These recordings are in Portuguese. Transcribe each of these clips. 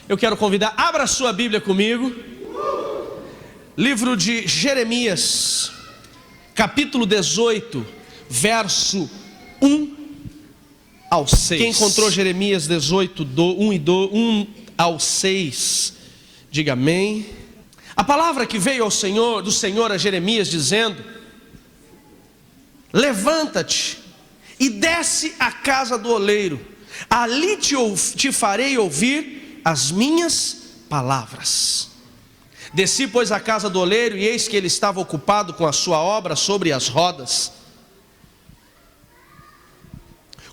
Eu quero convidar, abra a sua Bíblia comigo. Livro de Jeremias, capítulo 18, verso 1 ao 6. Quem encontrou Jeremias 18, 1 ao 6, diga amém. A palavra que veio do Senhor a Jeremias dizendo: levanta-te e desce à casa do oleiro, ali te farei ouvir as minhas palavras. Desci, pois, à casa do oleiro, e eis que ele estava ocupado com a sua obra sobre as rodas,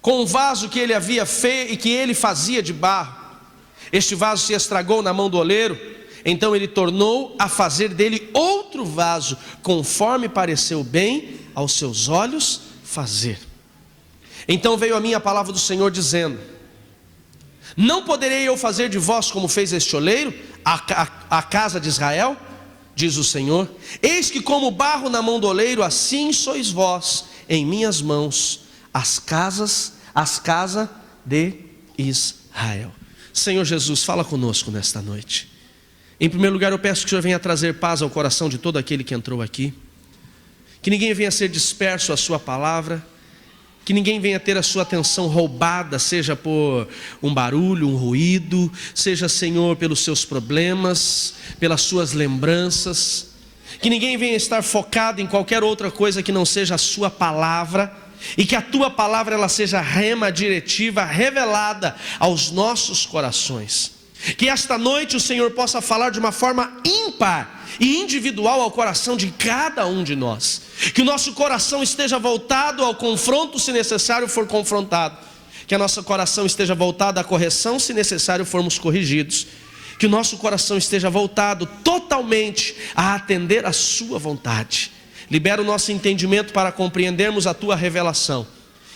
com um vaso que ele havia feito e que ele fazia de barro. Este vaso se estragou na mão do oleiro, então ele tornou a fazer dele outro vaso, conforme pareceu bem aos seus olhos fazer. Então veio a mim a palavra do Senhor dizendo: não poderei eu fazer de vós como fez este oleiro, a casa de Israel? Diz o Senhor: eis que como barro na mão do oleiro, assim sois vós em minhas mãos, as casas de Israel. Senhor Jesus, fala conosco nesta noite. Em primeiro lugar, eu peço que o Senhor venha trazer paz ao coração de todo aquele que entrou aqui, que ninguém venha ser disperso à sua palavra, que ninguém venha ter a sua atenção roubada, seja por um barulho, um ruído, seja, Senhor, pelos seus problemas, pelas suas lembranças, que ninguém venha estar focado em qualquer outra coisa que não seja a sua palavra, e que a tua palavra ela seja rema diretiva, revelada aos nossos corações. Que esta noite o Senhor possa falar de uma forma ímpar e individual ao coração de cada um de nós. Que o nosso coração esteja voltado ao confronto, se necessário for confrontado. Que o nosso coração esteja voltado à correção, se necessário formos corrigidos. Que o nosso coração esteja voltado totalmente a atender a sua vontade. Libera o nosso entendimento para compreendermos a tua revelação.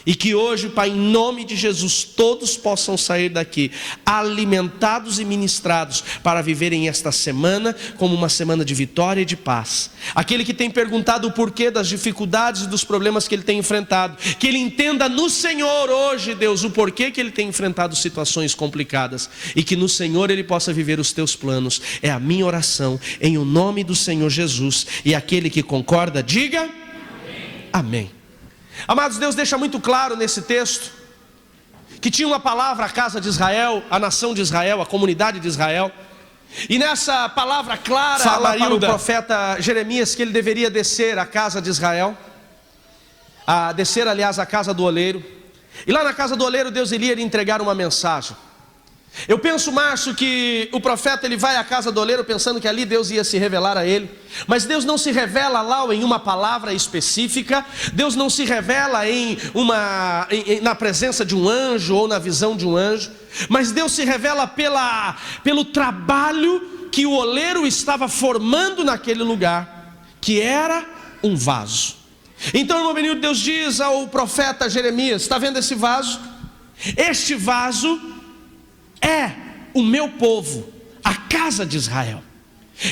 E que hoje, Pai, em nome de Jesus, todos possam sair daqui alimentados e ministrados para viverem esta semana como uma semana de vitória e de paz. Aquele que tem perguntado o porquê das dificuldades e dos problemas que ele tem enfrentado, que ele entenda no Senhor hoje, Deus, o porquê que ele tem enfrentado situações complicadas, e que no Senhor ele possa viver os teus planos. É a minha oração em o nome do Senhor Jesus. E aquele que concorda, diga amém. Amém. Amados, Deus deixa muito claro nesse texto que tinha uma palavra à casa de Israel, à nação de Israel, à comunidade de Israel. E nessa palavra clara fala para o profeta Jeremias que ele deveria descer à casa de Israel, descer, aliás, à casa do oleiro. E lá na casa do oleiro Deus iria lhe entregar uma mensagem. Eu penso, Márcio, que o profeta ele vai à casa do oleiro pensando que ali Deus ia se revelar a ele. Mas Deus não se revela lá em uma palavra específica. Deus não se revela na presença de um anjo ou na visão de um anjo. Mas Deus se revela pelo trabalho que o oleiro estava formando naquele lugar, que era um vaso. Então, irmão Benildo, Deus diz ao profeta Jeremias: está vendo esse vaso? Este vaso é o meu povo, a casa de Israel.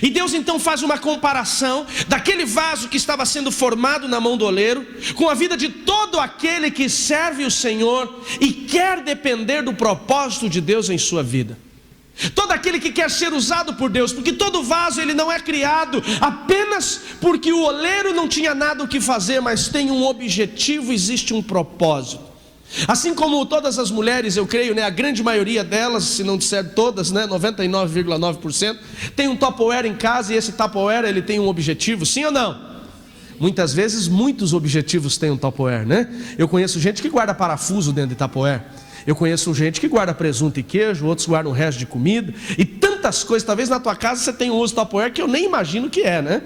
E Deus então faz uma comparação daquele vaso que estava sendo formado na mão do oleiro com a vida de todo aquele que serve o Senhor e quer depender do propósito de Deus em sua vida. Todo aquele que quer ser usado por Deus, porque todo vaso ele não é criado apenas porque o oleiro não tinha nada o que fazer, mas tem um objetivo, existe um propósito. Assim como todas as mulheres, eu creio, a grande maioria delas, se não disser todas, 99,9%, tem um Tupperware em casa, e esse Tupperware ele tem um objetivo, sim ou não? Muitas vezes, muitos objetivos têm um Tupperware, Eu conheço gente que guarda parafuso dentro de Tupperware. Eu conheço gente que guarda presunto e queijo, outros guardam o resto de comida, e tantas coisas. Talvez na tua casa você tenha um uso Tupperware que eu nem imagino que é,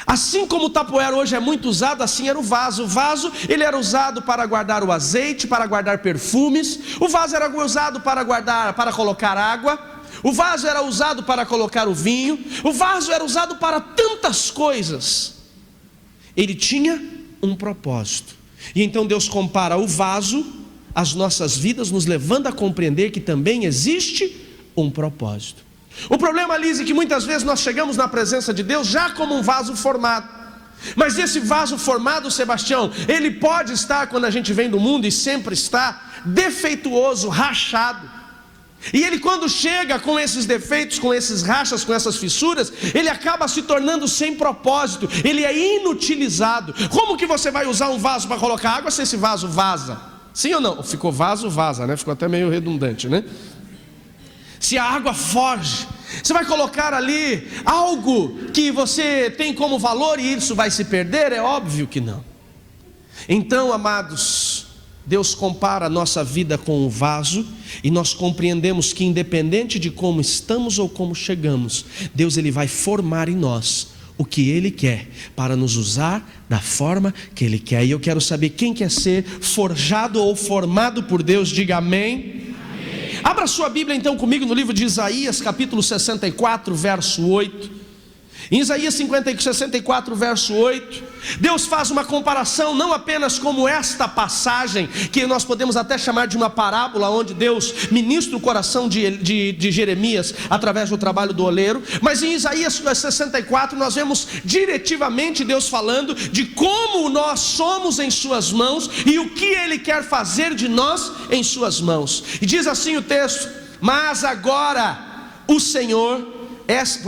Assim como o Tupperware hoje é muito usado, assim era o vaso. O vaso, ele era usado para guardar o azeite, para guardar perfumes. O vaso era usado para colocar água. O vaso era usado para colocar o vinho. O vaso era usado para tantas coisas. Ele tinha um propósito. E então Deus compara o vaso às nossas vidas, nos levando a compreender que também existe um propósito. O problema, Lise, é que muitas vezes nós chegamos na presença de Deus já como um vaso formado. Mas esse vaso formado, Sebastião, ele pode estar, quando a gente vem do mundo, e sempre está, defeituoso, rachado. E ele, quando chega com esses defeitos, com esses rachas, com essas fissuras, ele acaba se tornando sem propósito, ele é inutilizado. Como que você vai usar um vaso para colocar água se esse vaso vaza? Sim ou não? Ficou vaso, vaza, né? Ficou até meio redundante, né? Se a água foge, você vai colocar ali algo que você tem como valor e isso vai se perder? É óbvio que não. Então, amados, Deus compara a nossa vida com um vaso, e nós compreendemos que independente de como estamos ou como chegamos, Deus ele vai formar em nós o que Ele quer, para nos usar da forma que Ele quer. E eu quero saber quem quer ser forjado ou formado por Deus, diga amém. Amém. Abra sua Bíblia então comigo no livro de Isaías, capítulo 64, verso 8. Em Isaías 64, verso 8, Deus faz uma comparação, não apenas como esta passagem, que nós podemos até chamar de uma parábola, onde Deus ministra o coração de Jeremias, através do trabalho do oleiro, mas em Isaías 64 nós vemos diretivamente Deus falando de como nós somos em suas mãos, e o que Ele quer fazer de nós em suas mãos. E diz assim o texto: mas agora o Senhor...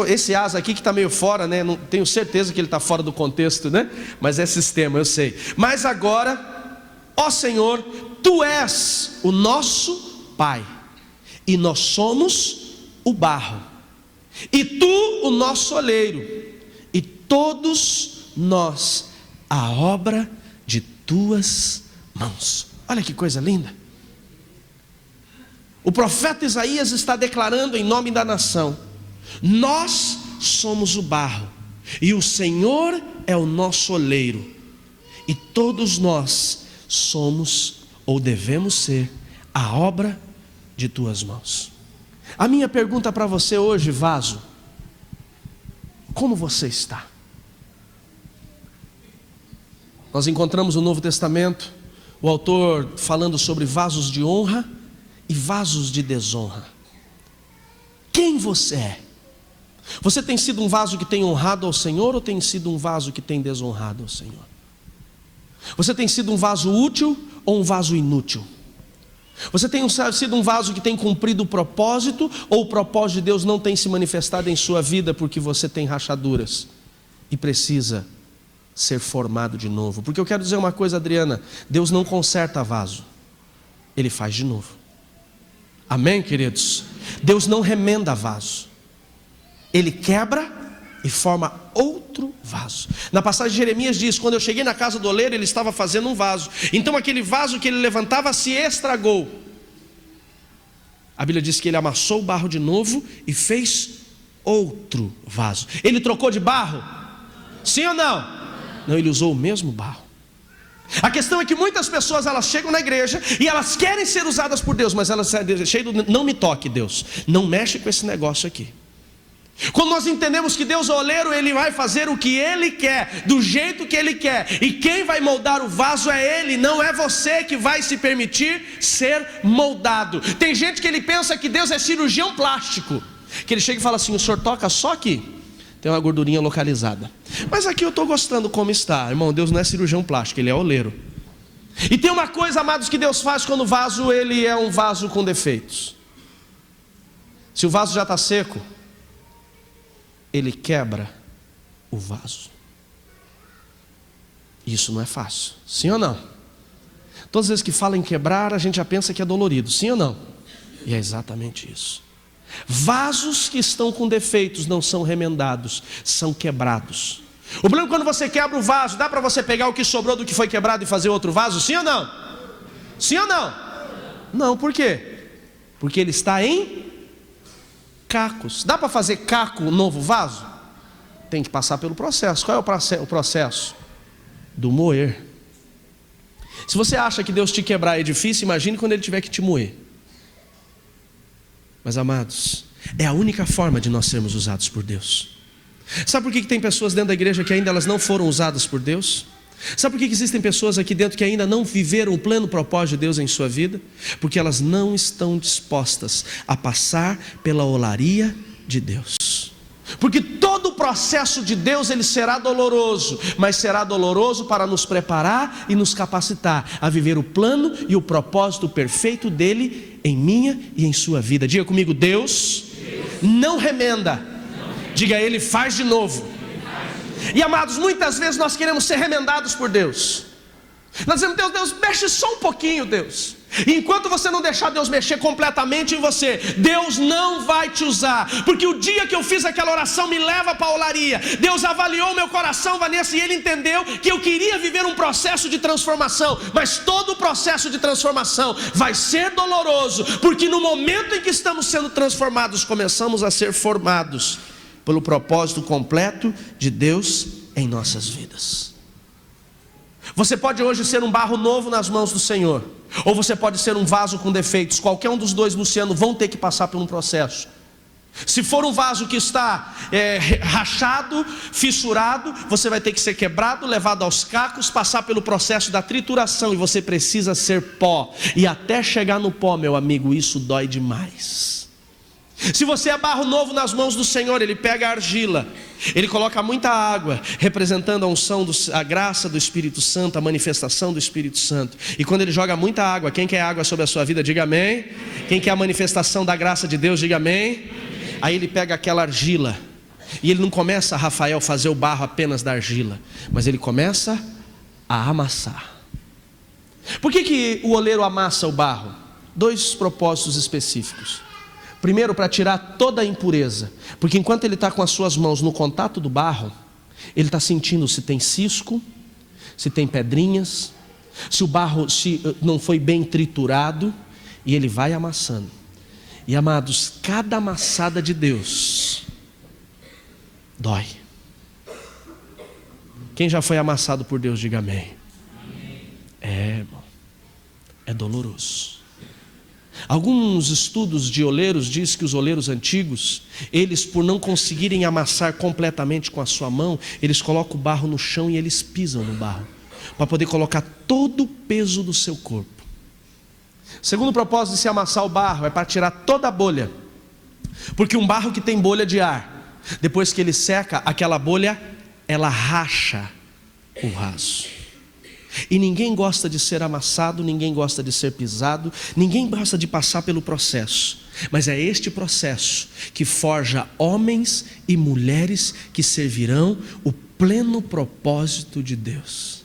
Esse asa aqui que está meio fora, né? Não tenho certeza que ele está fora do contexto, né? Mas é sistema, eu sei. Mas agora, ó Senhor, Tu és o nosso Pai, e nós somos o barro, e Tu o nosso oleiro, e todos nós a obra de Tuas mãos. Olha que coisa linda. O profeta Isaías está declarando em nome da nação: nós somos o barro, e o Senhor é o nosso oleiro, e todos nós somos, ou devemos ser, a obra de Tuas mãos. A minha pergunta para você hoje, vaso: como você está? Nós encontramos no Novo Testamento o autor falando sobre vasos de honra e vasos de desonra. Quem você é? Você tem sido um vaso que tem honrado ao Senhor, ou tem sido um vaso que tem desonrado ao Senhor? Você tem sido um vaso útil ou um vaso inútil? Você tem sido um vaso que tem cumprido o propósito, ou o propósito de Deus não tem se manifestado em sua vida porque você tem rachaduras e precisa ser formado de novo? Porque eu quero dizer uma coisa, Adriana: Deus não conserta vaso, Ele faz de novo. Amém, queridos? Deus não remenda vaso, Ele quebra e forma outro vaso. Na passagem de Jeremias diz: quando eu cheguei na casa do oleiro, ele estava fazendo um vaso. Então aquele vaso que ele levantava se estragou. A Bíblia diz que ele amassou o barro de novo e fez outro vaso. Ele trocou de barro? Sim ou não? Não, ele usou o mesmo barro. A questão é que muitas pessoas, elas chegam na igreja e elas querem ser usadas por Deus, mas elas cheias do não me toque, Deus, não mexe com esse negócio aqui. Quando nós entendemos que Deus é o oleiro, Ele vai fazer o que Ele quer, do jeito que Ele quer, e quem vai moldar o vaso é Ele, não é você que vai se permitir ser moldado. Tem gente que ele pensa que Deus é cirurgião plástico, que ele chega e fala assim: o senhor toca só aqui, tem uma gordurinha localizada, mas aqui eu estou gostando como está. Irmão, Deus não é cirurgião plástico, Ele é oleiro. E tem uma coisa, amados, que Deus faz quando o vaso ele é um vaso com defeitos. Se o vaso já está seco, Ele quebra o vaso. Isso não é fácil, sim ou não? Todas as vezes que fala em quebrar, a gente já pensa que é dolorido, sim ou não? E é exatamente isso. Vasos que estão com defeitos não são remendados, são quebrados. O problema é quando você quebra o vaso, dá para você pegar o que sobrou do que foi quebrado e fazer outro vaso, sim ou não? Sim ou não? Não, por quê? Porque ele está em cacos. Dá para fazer caco, um novo vaso? Tem que passar pelo processo. Qual é o processo? Do moer. Se você acha que Deus te quebrar é difícil, imagine quando Ele tiver que te moer. Mas, amados, é a única forma de nós sermos usados por Deus. Sabe por que tem pessoas dentro da igreja que ainda elas não foram usadas por Deus? Sabe por que existem pessoas aqui dentro que ainda não viveram o pleno propósito de Deus em sua vida? Porque elas não estão dispostas a passar pela olaria de Deus. Porque todo Todo o processo de Deus, ele será doloroso, mas será doloroso para nos preparar e nos capacitar a viver o plano e o propósito perfeito dele em minha e em sua vida. Diga comigo: Deus não remenda. Diga: Ele faz de novo. E amados, muitas vezes nós queremos ser remendados por Deus. Nós dizemos: Deus, mexe só um pouquinho, Deus. E enquanto você não deixar Deus mexer completamente em você, Deus não vai te usar. Porque o dia que eu fiz aquela oração, me leva para a olaria, Deus avaliou meu coração, Vanessa, e Ele entendeu que eu queria viver um processo de transformação. Mas todo o processo de transformação vai ser doloroso, porque no momento em que estamos sendo transformados, começamos a ser formados pelo propósito completo de Deus em nossas vidas. Você pode hoje ser um barro novo nas mãos do Senhor, ou você pode ser um vaso com defeitos. Qualquer um dos dois, Luciano, vão ter que passar por um processo. Se for um vaso que está rachado, fissurado, você vai ter que ser quebrado, levado aos cacos, passar pelo processo da trituração, e você precisa ser pó. E até chegar no pó, meu amigo, isso dói demais. Se você é barro novo nas mãos do Senhor, Ele pega a argila, Ele coloca muita água, representando a unção, a graça do Espírito Santo, a manifestação do Espírito Santo. E quando Ele joga muita água, quem quer água sobre a sua vida, diga amém. Quem quer a manifestação da graça de Deus, diga amém. Aí Ele pega aquela argila, e Ele não começa, Rafael, fazer o barro apenas da argila, mas Ele começa a amassar. Por que o oleiro amassa o barro? Dois propósitos específicos. Primeiro, para tirar toda a impureza, porque enquanto ele está com as suas mãos no contato do barro, ele está sentindo se tem cisco, se tem pedrinhas, se o barro não foi bem triturado, e ele vai amassando. E amados, cada amassada de Deus dói. Quem já foi amassado por Deus, diga amém. Irmão, é doloroso. Alguns estudos de oleiros dizem que os oleiros antigos, eles, por não conseguirem amassar completamente com a sua mão, eles colocam o barro no chão e eles pisam no barro, para poder colocar todo o peso do seu corpo. Segundo propósito de se amassar o barro, é para tirar toda a bolha, porque um barro que tem bolha de ar, depois que ele seca, aquela bolha, ela racha o raso. E ninguém gosta de ser amassado, ninguém gosta de ser pisado, ninguém gosta de passar pelo processo. Mas é este processo que forja homens e mulheres que servirão o pleno propósito de Deus.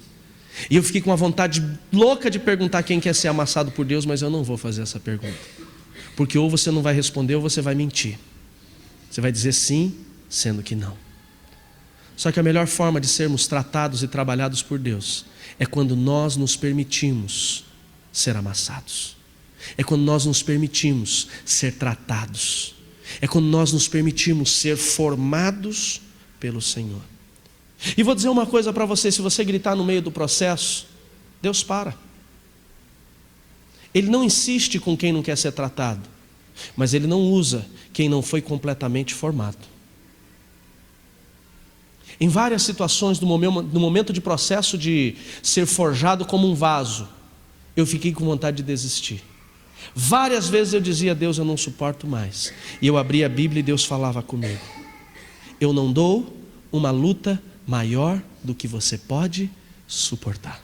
E eu fiquei com uma vontade louca de perguntar quem quer ser amassado por Deus, mas eu não vou fazer essa pergunta. Porque ou você não vai responder ou você vai mentir. Você vai dizer sim, sendo que não. Só que a melhor forma de sermos tratados e trabalhados por Deus é quando nós nos permitimos ser amassados. É quando nós nos permitimos ser tratados. É quando nós nos permitimos ser formados pelo Senhor. E vou dizer uma coisa para você: se você gritar no meio do processo, Deus para. Ele não insiste com quem não quer ser tratado, mas Ele não usa quem não foi completamente formado. Em várias situações, no momento de processo de ser forjado como um vaso, eu fiquei com vontade de desistir. Várias vezes eu dizia: Deus, eu não suporto mais. E eu abria a Bíblia e Deus falava comigo: eu não dou uma luta maior do que você pode suportar.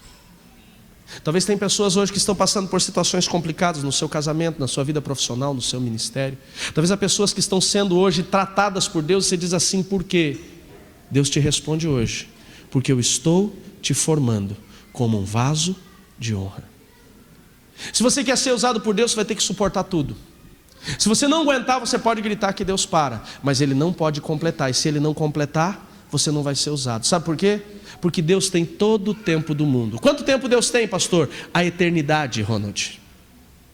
Talvez tem pessoas hoje que estão passando por situações complicadas no seu casamento, na sua vida profissional, no seu ministério. Talvez há pessoas que estão sendo hoje tratadas por Deus e você diz assim: por quê? Deus te responde hoje: porque eu estou te formando como um vaso de honra. Se você quer ser usado por Deus, você vai ter que suportar tudo. Se você não aguentar, você pode gritar que Deus para, mas Ele não pode completar. E se Ele não completar, você não vai ser usado. Sabe por quê? Porque Deus tem todo o tempo do mundo. Quanto tempo Deus tem, pastor? A eternidade, Ronald.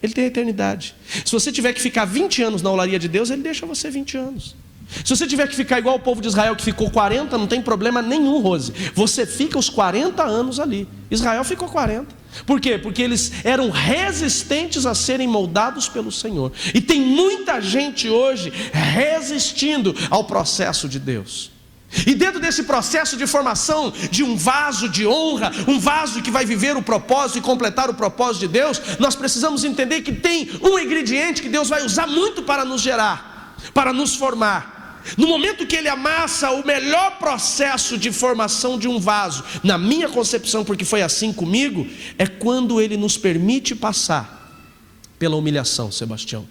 Ele tem a eternidade. Se você tiver que ficar 20 anos na olaria de Deus, Ele deixa você 20 anos. Se você tiver que ficar igual o povo de Israel, que ficou 40, não tem problema nenhum, Rose. Você fica os 40 anos ali. Israel ficou 40. Por quê? Porque eles eram resistentes a serem moldados pelo Senhor. E tem muita gente hoje resistindo ao processo de Deus. E dentro desse processo de formação de um vaso de honra, um vaso que vai viver o propósito e completar o propósito de Deus, nós precisamos entender que tem um ingrediente que Deus vai usar muito para nos gerar, para nos formar. No momento que ele amassa, o melhor processo de formação de um vaso, na minha concepção, porque foi assim comigo, é quando ele nos permite passar pela humilhação, Sebastião.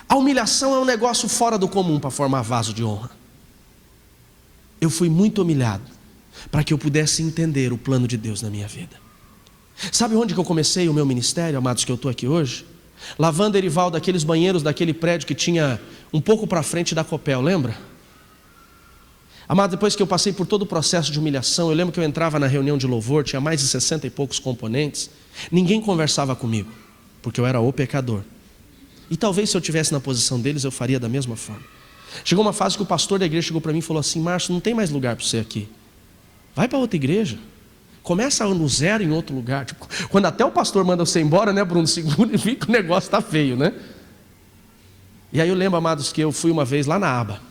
A humilhação é um negócio fora do comum para formar vaso de honra. Eu fui muito humilhado para que eu pudesse entender o plano de Deus na minha vida. Sabe onde que eu comecei o meu ministério, amados, que eu estou aqui hoje? Lavando, Erivaldo, daqueles banheiros daquele prédio que tinha um pouco para frente da Copel, lembra? Amado, depois que eu passei por todo o processo de humilhação, eu lembro que eu entrava na reunião de louvor, tinha mais de 60 e poucos componentes, ninguém conversava comigo, porque eu era o pecador. E talvez se eu estivesse na posição deles, eu faria da mesma forma. Chegou uma fase que o pastor da igreja chegou para mim e falou assim: Márcio, não tem mais lugar para você aqui, vai para outra igreja. Começa no zero em outro lugar. Tipo, quando até o pastor manda você embora, né, Bruno? Segundo, e fica, o negócio está feio, né? E aí eu lembro, amados, que eu fui uma vez lá na aba,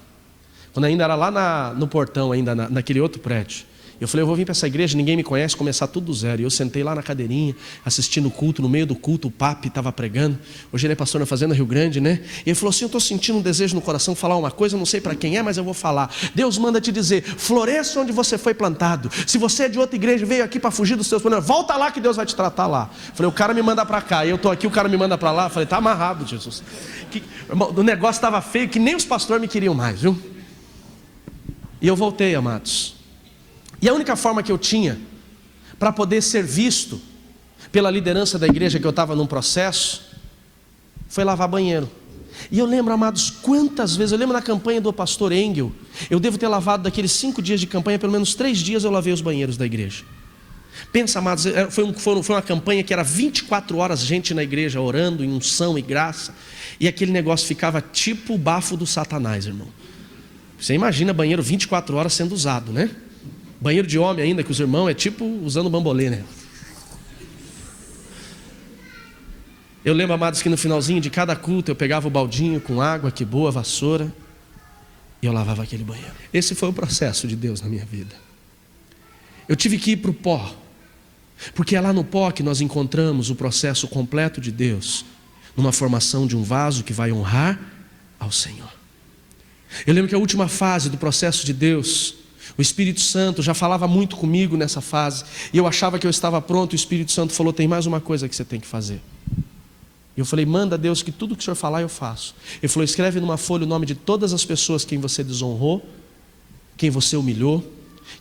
quando ainda era lá no portão, ainda naquele outro prédio. Eu falei, eu vou vir para essa igreja, ninguém me conhece, começar tudo do zero. E eu sentei lá na cadeirinha, assistindo o culto. No meio do culto, o Papi estava pregando. Hoje ele é pastor na Fazenda Rio Grande, né? E ele falou assim: eu estou sentindo um desejo no coração, falar uma coisa, eu não sei para quem é, mas eu vou falar. Deus manda te dizer: floresça onde você foi plantado. Se você é de outra igreja, veio aqui para fugir dos seus problemas, volta lá que Deus vai te tratar lá. Eu falei, o cara me manda para cá, eu estou aqui, o cara me manda para lá. Eu falei, está amarrado, Jesus. O negócio estava feio, que nem os pastores me queriam mais, viu? E eu voltei, amados. E a única forma que eu tinha para poder ser visto pela liderança da igreja, que eu estava num processo, foi lavar banheiro. E eu lembro, amados, quantas vezes, eu lembro na campanha do pastor Engel, eu devo ter lavado daqueles 5 dias de campanha, pelo menos 3 dias eu lavei os banheiros da igreja. Pensa, amados, foi uma campanha que era 24 horas gente na igreja orando em unção e graça, e aquele negócio ficava tipo o bafo do Satanás, irmão. Você imagina banheiro 24 horas sendo usado, né? Banheiro de homem ainda, que os irmãos é tipo usando bambolê, né? Eu lembro, amados, que no finalzinho de cada culto eu pegava o baldinho com água, que boa, vassoura, e eu lavava aquele banheiro. Esse foi o processo de Deus na minha vida. Eu tive que ir para o pó, porque é lá no pó que nós encontramos o processo completo de Deus, numa formação de um vaso que vai honrar ao Senhor. Eu lembro que a última fase do processo de Deus, o Espírito Santo já falava muito comigo nessa fase, e eu achava que eu estava pronto. O Espírito Santo falou: tem mais uma coisa que você tem que fazer. E eu falei: manda, Deus, que tudo que o Senhor falar eu faço. Ele falou: escreve numa folha o nome de todas as pessoas quem você desonrou, quem você humilhou,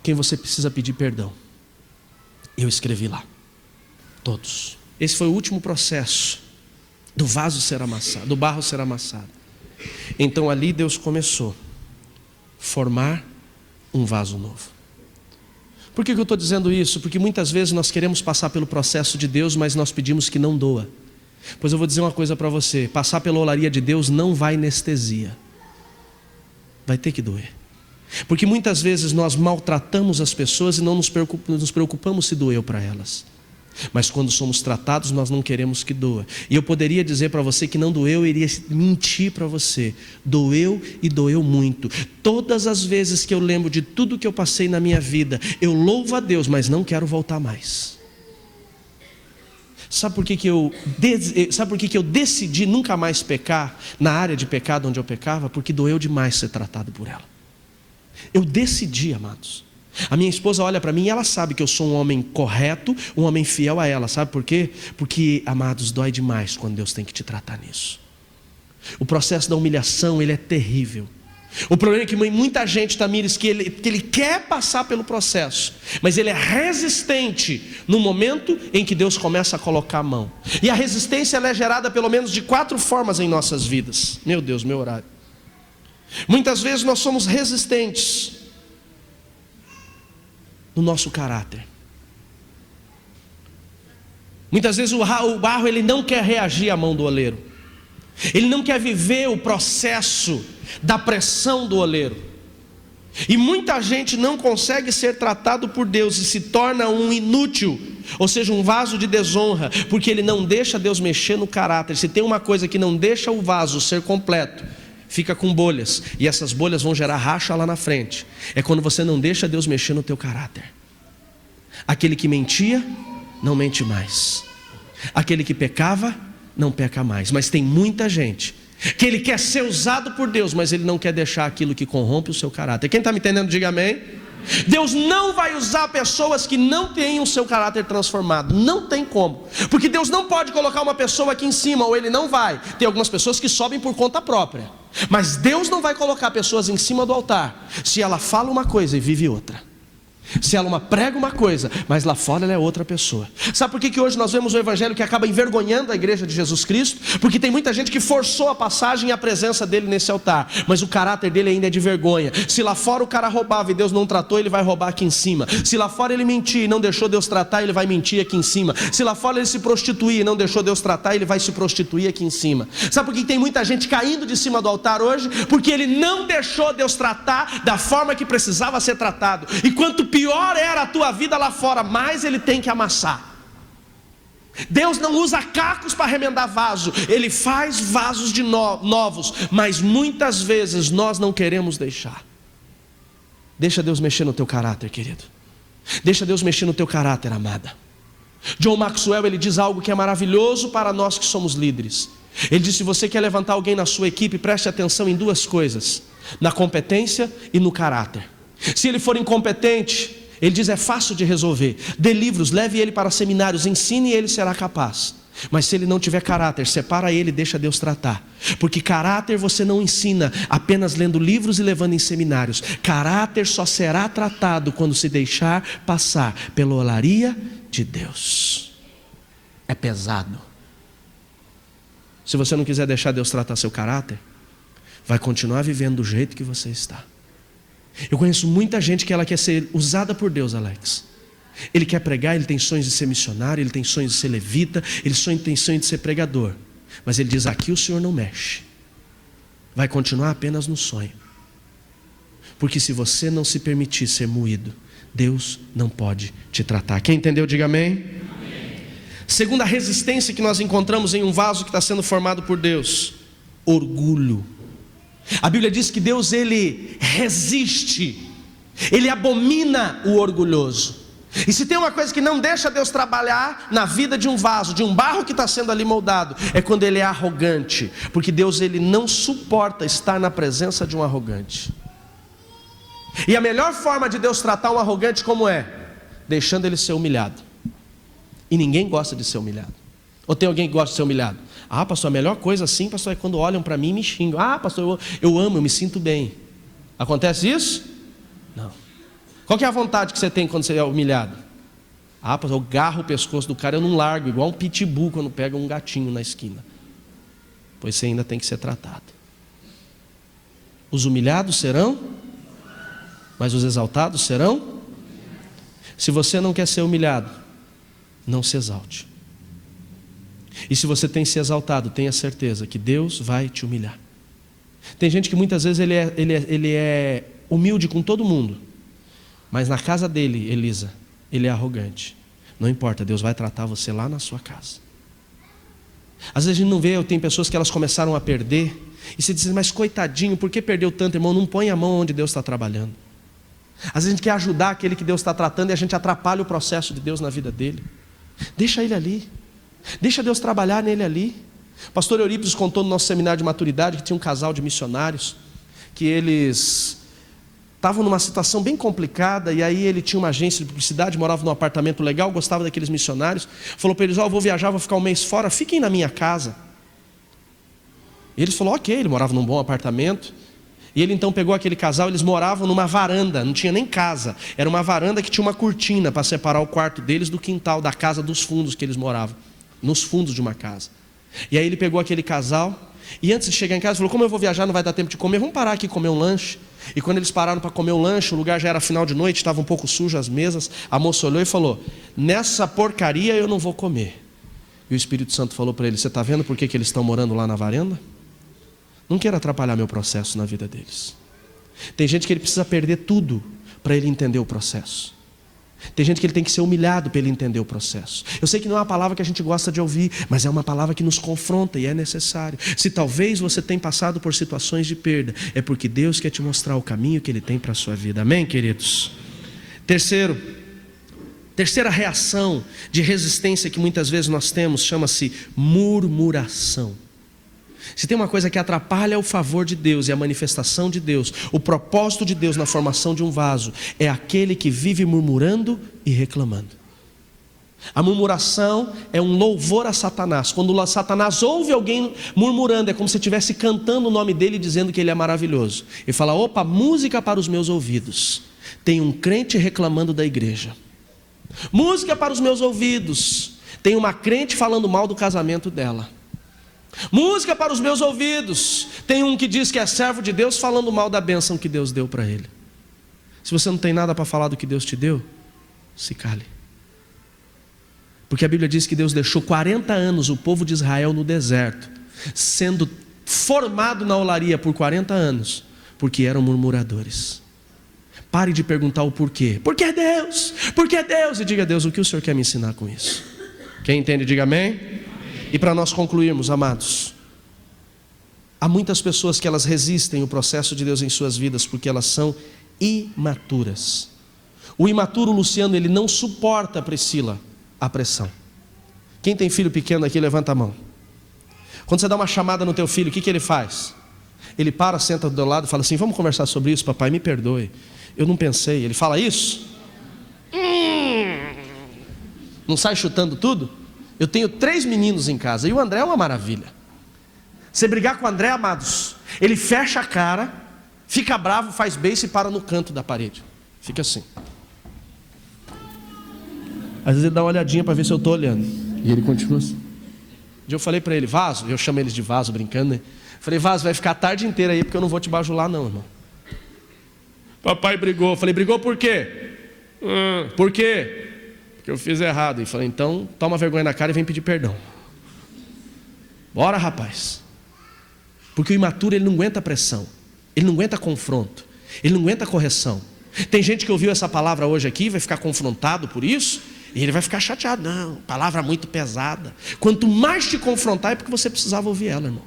quem você precisa pedir perdão. Eu escrevi lá, todos. Esse foi o último processo do vaso ser amassado, do barro ser amassado. Então ali Deus começou a formar um vaso novo. Por que eu estou dizendo isso? Porque muitas vezes nós queremos passar pelo processo de Deus, mas nós pedimos que não doa. Pois eu vou dizer uma coisa para você: passar pela olaria de Deus não vai anestesia, vai ter que doer. Porque muitas vezes nós maltratamos as pessoas e não nos preocupamos se doeu para elas. Mas quando somos tratados, nós não queremos que doa. E eu poderia dizer para você que não doeu, eu iria mentir para você. Doeu, e doeu muito. Todas as vezes que eu lembro de tudo que eu passei na minha vida, eu louvo a Deus, mas não quero voltar mais. Sabe por que eu decidi nunca mais pecar na área de pecado onde eu pecava? Porque doeu demais ser tratado por ela. Eu decidi, amados. A minha esposa olha para mim e ela sabe que eu sou um homem correto, um homem fiel a ela. Sabe por quê? Porque, amados, dói demais quando Deus tem que te tratar nisso. O processo da humilhação, ele é terrível. O problema é que muita gente, Tamires, que ele quer passar pelo processo, mas ele é resistente no momento em que Deus começa a colocar a mão. E a resistência, ela é gerada pelo menos de 4 formas em nossas vidas. Meu Deus, meu horário. Muitas vezes nós somos resistentes no nosso caráter. Muitas vezes o barro, ele não quer reagir à mão do oleiro. Ele não quer viver o processo da pressão do oleiro. E muita gente não consegue ser tratado por Deus e se torna um inútil, ou seja, um vaso de desonra, porque ele não deixa Deus mexer no caráter. Se tem uma coisa que não deixa o vaso ser completo, fica com bolhas, e essas bolhas vão gerar racha lá na frente. É quando você não deixa Deus mexer no teu caráter. Aquele que mentia, não mente mais. Aquele que pecava, não peca mais. Mas tem muita gente que ele quer ser usado por Deus, mas ele não quer deixar aquilo que corrompe o seu caráter. Quem está me entendendo, diga amém. Deus não vai usar pessoas que não têm o seu caráter transformado. Não tem como. Porque Deus não pode colocar uma pessoa aqui em cima, ou Ele não vai. Tem algumas pessoas que sobem por conta própria, mas Deus não vai colocar pessoas em cima do altar se ela fala uma coisa e vive outra. Se ela prega uma coisa, mas lá fora ela é outra pessoa. Sabe por que hoje nós vemos um evangelho que acaba envergonhando a igreja de Jesus Cristo? Porque tem muita gente que forçou a passagem e a presença dele nesse altar, mas o caráter dele ainda é de vergonha. Se lá fora o cara roubava e Deus não tratou, ele vai roubar aqui em cima. Se lá fora ele mentia e não deixou Deus tratar, ele vai mentir aqui em cima. Se lá fora ele se prostituía e não deixou Deus tratar, ele vai se prostituir aqui em cima. Sabe por que tem muita gente caindo de cima do altar hoje? Porque ele não deixou Deus tratar da forma que precisava ser tratado. E quanto pior era a tua vida lá fora, mais ele tem que amassar. Deus não usa cacos para remendar vaso, Ele faz vasos de novos, mas muitas vezes nós não queremos deixar. Deixa Deus mexer no teu caráter, querido. Deixa Deus mexer no teu caráter, amada. John Maxwell, ele diz algo que é maravilhoso para nós que somos líderes. Ele diz: se você quer levantar alguém na sua equipe, preste atenção em duas coisas: na competência e no caráter. Se ele for incompetente, ele diz, é fácil de resolver. Dê livros, leve ele para seminários, ensine e ele será capaz. Mas se ele não tiver caráter, separa ele e deixa Deus tratar. Porque caráter você não ensina apenas lendo livros e levando em seminários. Caráter só será tratado quando se deixar passar pela olaria de Deus. É pesado. Se você não quiser deixar Deus tratar seu caráter, vai continuar vivendo do jeito que você está. Eu conheço muita gente que ela quer ser usada por Deus, Alex. Ele quer pregar, ele tem sonhos de ser missionário, ele tem sonhos de ser levita, ele tem sonho de ser pregador. Mas ele diz, aqui o Senhor não mexe. Vai continuar apenas no sonho. Porque se você não se permitir ser moído, Deus não pode te tratar. Quem entendeu, diga amém. Amém. Segunda resistência que nós encontramos em um vaso que está sendo formado por Deus: orgulho. A Bíblia diz que Deus, ele resiste, ele abomina o orgulhoso. E se tem uma coisa que não deixa Deus trabalhar na vida de um vaso, de um barro que está sendo ali moldado, é quando ele é arrogante. Porque Deus, ele não suporta estar na presença de um arrogante. E a melhor forma de Deus tratar um arrogante como é? Deixando ele ser humilhado. E ninguém gosta de ser humilhado. Ou tem alguém que gosta de ser humilhado? Ah, pastor, a melhor coisa assim, pastor, é quando olham para mim e me xingam. Ah, pastor, eu amo, eu me sinto bem. Acontece isso? Não. Qual que é a vontade que você tem quando você é humilhado? Ah, pastor, eu garro o pescoço do cara, eu não largo, igual um pitbull quando pega um gatinho na esquina. Pois você ainda tem que ser tratado. Os humilhados serão, mas os exaltados serão. Se você não quer ser humilhado, não se exalte. E se você tem se exaltado, tenha certeza que Deus vai te humilhar. Tem gente que muitas vezes ele é humilde com todo mundo, mas na casa dele, Elisa, ele é arrogante. Não importa, Deus vai tratar você lá na sua casa. Às vezes a gente não vê, tem pessoas que elas começaram a perder, e você diz, mas coitadinho, por que perdeu tanto, irmão? Não põe a mão onde Deus está trabalhando. Às vezes a gente quer ajudar aquele que Deus está tratando e a gente atrapalha o processo de Deus na vida dele. Deixa ele ali. Deixa Deus trabalhar nele ali. O pastor Eurípides contou no nosso seminário de maturidade que tinha um casal de missionários que eles estavam numa situação bem complicada, e aí ele tinha uma agência de publicidade, morava num apartamento legal, gostava daqueles missionários, falou para eles, eu vou viajar, vou ficar um mês fora, fiquem na minha casa. E eles falaram, ok, ele morava num bom apartamento. E ele então pegou aquele casal, eles moravam numa varanda, não tinha nem casa, era uma varanda que tinha uma cortina para separar o quarto deles do quintal, da casa dos fundos que eles moravam, nos fundos de uma casa. E aí ele pegou aquele casal, e antes de chegar em casa, falou, como eu vou viajar, não vai dar tempo de comer, vamos parar aqui e comer um lanche. E quando eles pararam para comer o lanche, o lugar já era final de noite, estava um pouco sujo as mesas, a moça olhou e falou, nessa porcaria eu não vou comer. E o Espírito Santo falou para ele, você está vendo por que eles estão morando lá na varanda? Não quero atrapalhar meu processo na vida deles. Tem gente que ele precisa perder tudo para ele entender o processo. Tem gente que ele tem que ser humilhado para ele entender o processo. Eu sei que não é uma palavra que a gente gosta de ouvir, mas é uma palavra que nos confronta e é necessário. Se talvez você tenha passado por situações de perda, é porque Deus quer te mostrar o caminho que Ele tem para a sua vida. Amém, queridos? Terceira reação de resistência que muitas vezes nós temos, chama-se murmuração. Se tem uma coisa que atrapalha o favor de Deus e a manifestação de Deus, o propósito de Deus na formação de um vaso, é aquele que vive murmurando e reclamando. A murmuração é um louvor a Satanás. Quando Satanás ouve alguém murmurando, é como se estivesse cantando o nome dele, dizendo que ele é maravilhoso. E fala: opa, música para os meus ouvidos. Tem um crente reclamando da igreja. Música para os meus ouvidos. Tem uma crente falando mal do casamento dela. Música para os meus ouvidos. Tem um que diz que é servo de Deus falando mal da bênção que Deus deu para ele. Se você não tem nada para falar do que Deus te deu, se cale. Porque a Bíblia diz que Deus deixou 40 anos o povo de Israel no deserto, sendo formado na olaria por 40 anos, porque eram murmuradores. Pare de perguntar o porquê. Por que Deus? Por que Deus? E diga a Deus: o que o Senhor quer me ensinar com isso? Quem entende, diga amém. E para nós concluirmos, amados, há muitas pessoas que elas resistem o processo de Deus em suas vidas porque elas são imaturas. O imaturo Luciano, ele não suporta, Priscila, a pressão. Quem tem filho pequeno aqui, levanta a mão. Quando você dá uma chamada no teu filho, o que ele faz? Ele para, senta do teu lado e fala assim: vamos conversar sobre isso, papai, me perdoe, eu não pensei. Ele fala isso? Não sai chutando tudo? Eu tenho 3 meninos em casa e o André é uma maravilha. Você brigar com o André, amados, ele fecha a cara, fica bravo, faz beijo e para no canto da parede. Fica assim. Às vezes ele dá uma olhadinha para ver se eu estou olhando. E ele continua assim. Um dia eu falei para ele: Vaso, eu chamo eles de Vaso brincando, né? Falei: Vaso, vai ficar a tarde inteira aí porque eu não vou te bajular não, irmão. Papai brigou. Falei: brigou por quê? Por quê? Porque eu fiz errado. E falei: então toma vergonha na cara e vem pedir perdão. Bora, rapaz. Porque o imaturo, ele não aguenta pressão, ele não aguenta confronto, ele não aguenta correção. Tem gente que ouviu essa palavra hoje aqui, vai ficar confrontado por isso, e ele vai ficar chateado. Não, palavra muito pesada. Quanto mais te confrontar, é porque você precisava ouvir ela, irmão.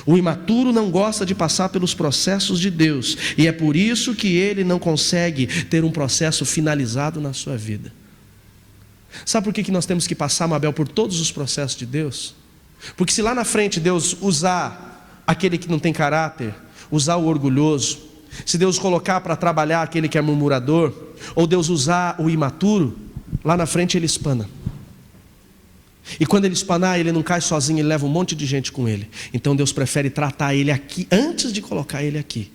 O imaturo não gosta de passar pelos processos de Deus, e é por isso que ele não consegue ter um processo finalizado na sua vida. Sabe por que nós temos que passar, Mabel, por todos os processos de Deus? Porque se lá na frente Deus usar aquele que não tem caráter, usar o orgulhoso, se Deus colocar para trabalhar aquele que é murmurador, ou Deus usar o imaturo, lá na frente ele espana. E quando ele espanar, ele não cai sozinho, ele leva um monte de gente com ele. Então Deus prefere tratar ele aqui antes de colocar ele aqui,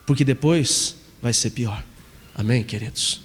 porque depois vai ser pior. Amém, queridos?